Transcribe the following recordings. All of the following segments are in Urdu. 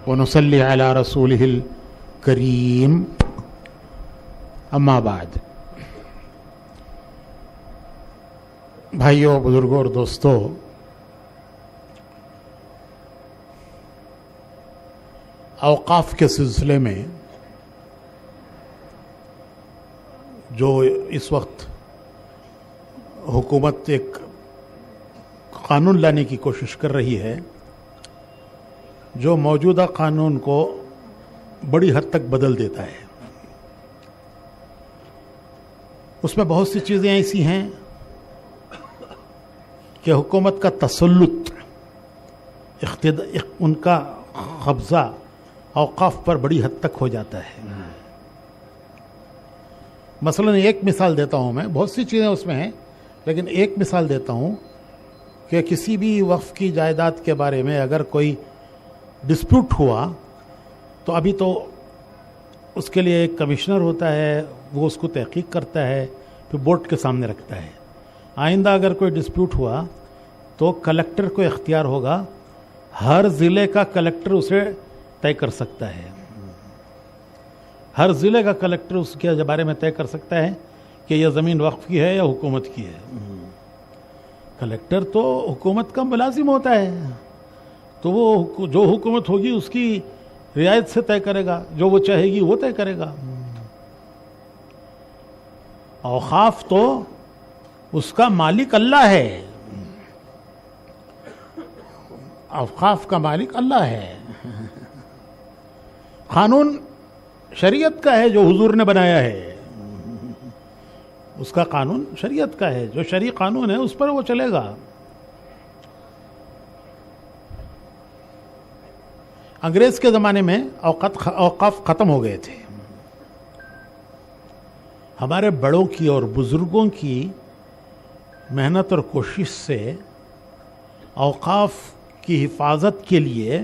ونصلي على رسوله الكريم اما بعد. بھائیوں، بزرگوں اور دوستوں، اوقاف کے سلسلے میں جو اس وقت حکومت ایک قانون لانے کی کوشش کر رہی ہے، جو موجودہ قانون کو بڑی حد تک بدل دیتا ہے، اس میں بہت سی چیزیں ایسی ہیں کہ حکومت کا تسلط، ان کا قبضہ اوقاف پر بڑی حد تک ہو جاتا ہے. مثلا ایک مثال دیتا ہوں، میں بہت سی چیزیں اس میں ہیں، لیکن ایک مثال دیتا ہوں کہ کسی بھی وقف کی جائیداد کے بارے میں اگر کوئی ڈسپیوٹ ہوا تو ابھی تو اس کے لیے ایک کمشنر ہوتا ہے، وہ اس کو تحقیق کرتا ہے، پھر بورڈ کے سامنے رکھتا ہے. آئندہ اگر کوئی ڈسپیوٹ ہوا تو کلکٹر کو اختیار ہوگا، ہر ضلع کا کلکٹر اسے طے کر سکتا ہے. ہر ضلع کا کلکٹر اس کے بارے میں طے کر سکتا ہے کہ یہ زمین وقف کی ہے یا حکومت کی ہے. کلکٹر تو حکومت کا ملازم ہوتا ہے، تو وہ جو حکومت ہوگی اس کی رعایت سے طے کرے گا، جو وہ چاہے گی وہ طے کرے گا. اوقاف تو اس کا مالک اللہ ہے، اوقاف کا مالک اللہ ہے. قانون شریعت کا ہے جو حضور نے بنایا ہے، اس کا قانون شریعت کا ہے، جو شرعی قانون ہے اس پر وہ چلے گا. انگریز کے زمانے میں اوقاف ختم ہو گئے تھے. ہمارے بڑوں کی اور بزرگوں کی محنت اور کوشش سے اوقاف کی حفاظت کے لیے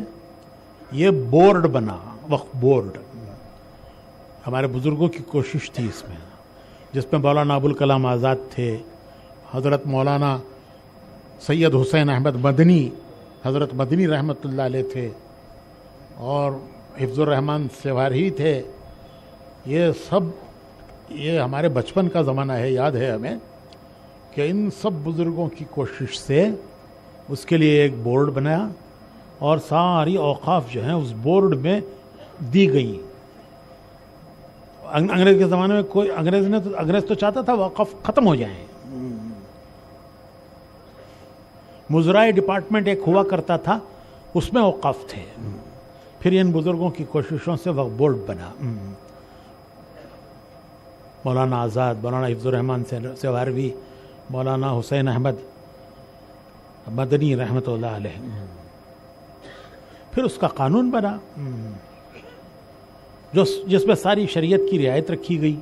یہ بورڈ بنا، وقف بورڈ. ہمارے بزرگوں کی کوشش تھی اس میں، جس میں مولانا ابوالکلام آزاد تھے، حضرت مولانا سید حسین احمد مدنی، حضرت مدنی رحمۃ اللہ علیہ تھے، اور حفظ الرحمان سیواری تھے. یہ ہمارے بچپن کا زمانہ ہے، یاد ہے ہمیں کہ ان سب بزرگوں کی کوشش سے اس کے لیے ایک بورڈ بنایا، اور ساری اوقاف جو ہیں اس بورڈ میں دی گئی. انگریز کے زمانے میں کوئی انگریز تو چاہتا تھا وقف ختم ہو جائیں. مزرعی ڈپارٹمنٹ ایک ہوا کرتا تھا، اس میں اوقاف تھے. پھر ان بزرگوں کی کوششوں سے وقف بورڈ بنا. مولانا آزاد، مولانا حفظ الرحمان سیواروی، مولانا حسین احمد مدنی رحمۃ اللہ علیہ. پھر اس کا قانون بنا جس میں ساری شریعت کی رعایت رکھی گئی.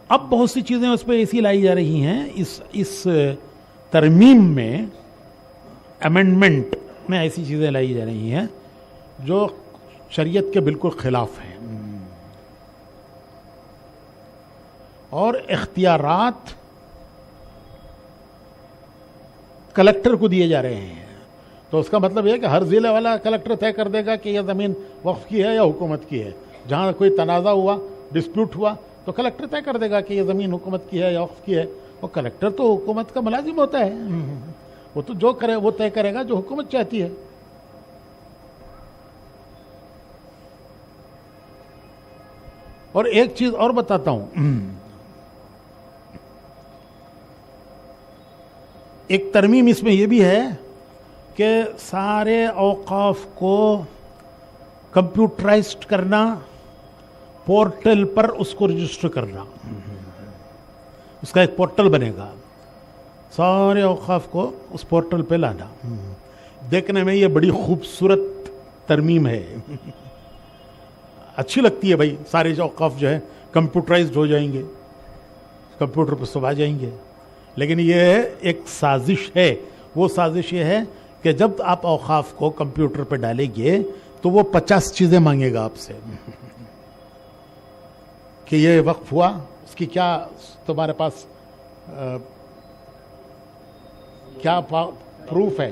اب بہت سی چیزیں اس پہ ایسی لائی جا رہی ہیں، اس ترمیم میں، امینڈمنٹ میں ایسی چیزیں لائی جا رہی ہیں جو شریعت کے بالکل خلاف ہیں، اور اختیارات کلکٹر کو دیے جا رہے ہیں. تو اس کا مطلب یہ کہ ہر ضلع والا کلکٹر طے کر دے گا کہ یہ زمین وقف کی ہے یا حکومت کی ہے. جہاں کوئی تنازع ہوا، ڈسپیوٹ ہوا، تو کلکٹر طے کر دے گا کہ یہ زمین حکومت کی ہے یا وقف کی ہے. وہ کلکٹر تو حکومت کا ملازم ہوتا ہے، وہ تو جو کرے وہ طے کرے گا جو حکومت چاہتی ہے. اور ایک چیز اور بتاتا ہوں، ایک ترمیم اس میں یہ بھی ہے کہ سارے اوقاف کو کمپیوٹرائزڈ کرنا، پورٹل پر اس کو رجسٹر کرنا. اس کا ایک پورٹل بنے گا، سارے اوقاف کو اس پورٹل پہ لانا. دیکھنے میں یہ بڑی خوبصورت ترمیم ہے، اچھی لگتی ہے. بھائی سارے اوقاف جو ہے کمپیوٹرائزڈ ہو جائیں گے، کمپیوٹر پہ سب آ جائیں گے. لیکن یہ ایک سازش ہے. وہ سازش یہ ہے کہ جب آپ اوقاف کو کمپیوٹر پہ ڈالیں گے تو وہ 50 چیزیں مانگے گا آپ سے کہ یہ وقف ہوا، اس کی کیا تمہارے پاس کیا پروف ہے،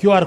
QR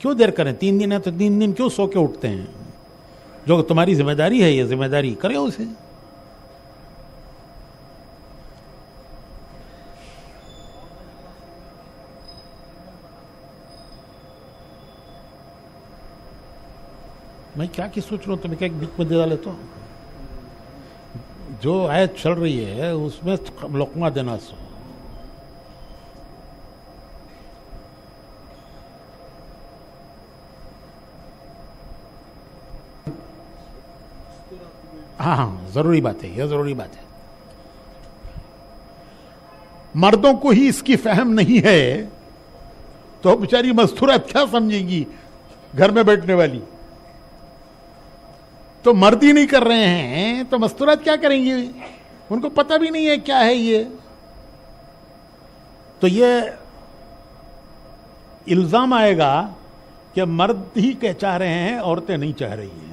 کیوں دیر کریں؟ 3 دن ہے تو 3 دن کیوں سو کے اٹھتے ہیں؟ جو تمہاری ذمہ داری ہے یہ ذمہ داری کرے اسے. میں کیا سوچ رہا ہوں تمہیں کیا بیچ میں دے ڈالے تو جو آیت چل رہی ہے اس میں لقمہ دینا سو. ہاں ضروری بات ہے، یہ ضروری بات ہے. مردوں کو ہی اس کی فہم نہیں ہے تو بیچاری مستورات کیا سمجھیں گی گھر میں بیٹھنے والی؟ تو مرد ہی نہیں کر رہے ہیں تو مستورات کیا کریں گی؟ ان کو پتہ بھی نہیں ہے کیا ہے یہ. تو یہ الزام آئے گا کہ مرد ہی چاہ رہے ہیں، عورتیں نہیں چاہ رہی ہیں،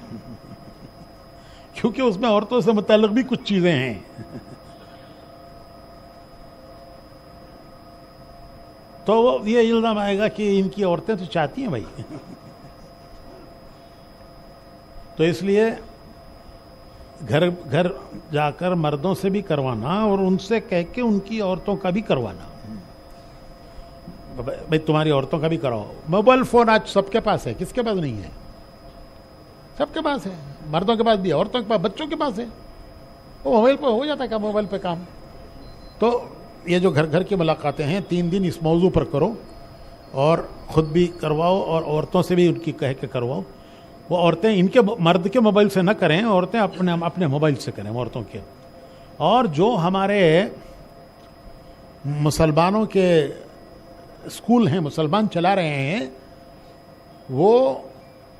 کیونکہ اس میں عورتوں سے متعلق بھی کچھ چیزیں ہیں. تو یہ الزام آئے گا کہ ان کی عورتیں تو چاہتی ہیں بھائی. تو اس لیے گھر گھر جا کر مردوں سے بھی کروانا اور ان سے کہہ کے ان کی عورتوں کا بھی کروانا. بھائی تمہاری عورتوں کا بھی کراؤ. موبائل فون آج سب کے پاس ہے، کس کے پاس نہیں ہے؟ سب کے پاس ہے، مردوں کے پاس بھی، عورتوں کے پاس، بچوں کے پاس ہے. وہ موبائل پہ ہو جاتا ہے کام، موبائل پہ کام. تو یہ جو گھر گھر کی ملاقاتیں ہیں 3 دن اس موضوع پر کرو اور خود بھی کرواؤ اور عورتوں سے بھی ان کی کہہ کے کرواؤ. وہ عورتیں ان کے مرد کے موبائل سے نہ کریں، عورتیں اپنے موبائل سے کریں عورتوں کے. اور جو ہمارے مسلمانوں کے اسکول ہیں، مسلمان چلا رہے ہیں، وہ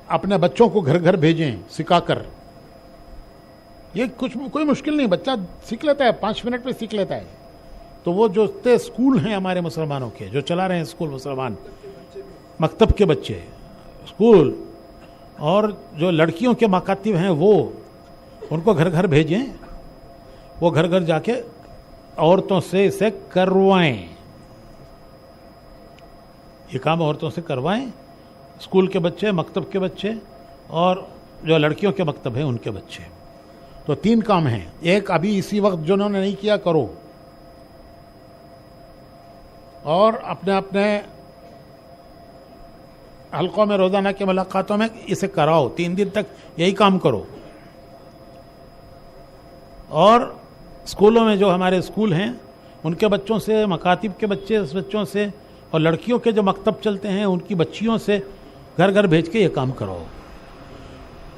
اپنے بچوں کو گھر گھر بھیجیں سکھا کر. یہ کوئی مشکل نہیں، بچہ سیکھ لیتا ہے، 5 منٹ میں سیکھ لیتا ہے. تو وہ جو اسکول ہیں ہمارے مسلمانوں کے جو چلا رہے ہیں اسکول، مسلمان مکتب کے بچے اسکول، اور جو لڑکیوں کے مکاتب ہیں وہ ان کو گھر گھر بھیجیں. وہ گھر گھر جا کے عورتوں سے اسے کروائیں. یہ کام عورتوں سے کروائیں، اسکول کے بچے، مکتب کے بچے اور جو لڑکیوں کے مکتب ہیں ان کے بچے. تو 3 کام ہیں. ایک ابھی اسی وقت جنہوں نے نہیں کیا کرو، اور اپنے حلقوں میں روزانہ کی ملاقاتوں میں اسے کراؤ. 3 دن تک یہی کام کرو. اور اسکولوں میں جو ہمارے اسکول ہیں ان کے بچوں سے، مکاتب کے بچوں سے اور لڑکیوں کے جو مکتب چلتے ہیں ان کی بچیوں سے گھر گھر بھیج کے یہ کام کراؤ.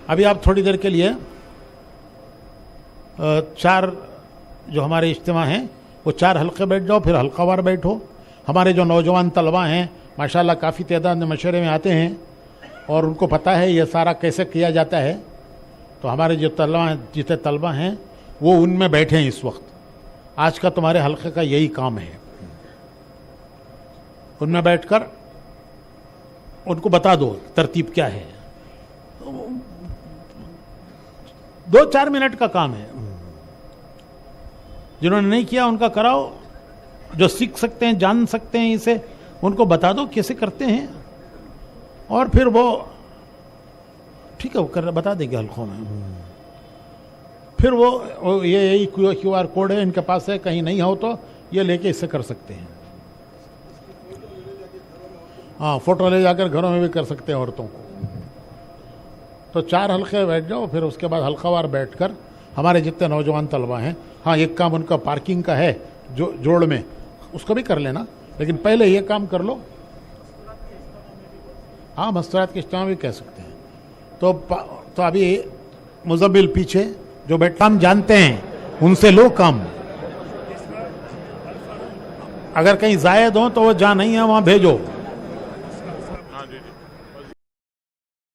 ابھی آپ تھوڑی دیر کے لیے 4 جو ہمارے اجتماع ہیں وہ 4 حلقے بیٹھ جاؤ، پھر حلقہ وار بیٹھو. ہمارے جو نوجوان طلبہ ہیں ماشاءاللہ کافی تعداد میں مشورے میں آتے ہیں اور ان کو پتہ ہے یہ سارا کیسے کیا جاتا ہے. تو ہمارے جو جتنے طلبہ ہیں وہ ان میں بیٹھے ہیں اس وقت. آج کا تمہارے حلقے کا یہی کام ہے. ان میں بیٹھ کر ان کو بتا دو ترتیب کیا ہے. 2-4 منٹ کا کام ہے. جنہوں نے نہیں کیا ان کا کراؤ. جو سیکھ سکتے ہیں، جان سکتے ہیں اسے، ان کو بتا دو کیسے کرتے ہیں. اور پھر وہ ٹھیک ہے وہ بتا دیں گے حلقوں میں. پھر وہ یہی QR کوڈ ہے ان کے پاس ہے، کہیں نہیں ہو تو یہ لے کے اس سے کر سکتے ہیں. ہاں فوٹو لے جا کر گھروں میں بھی کر سکتے ہیں عورتوں کو. تو 4 حلقے بیٹھ جاؤ، پھر اس کے بعد حلقہ وار بیٹھ کر ہمارے جتنے نوجوان طلبہ ہیں. ہاں ایک کام ان کا پارکنگ کا ہے جو جوڑ میں، اس کو بھی کر لینا، لیکن پہلے یہ کام کر لو. ہاں مستورات کے اجتماع بھی کہہ سکتے ہیں. تو ابھی مزمل پیچھے جو کام جانتے ہیں ان سے لو کام. اگر کہیں زائد ہوں تو وہ جہاں نہیں ہے وہاں بھیجو.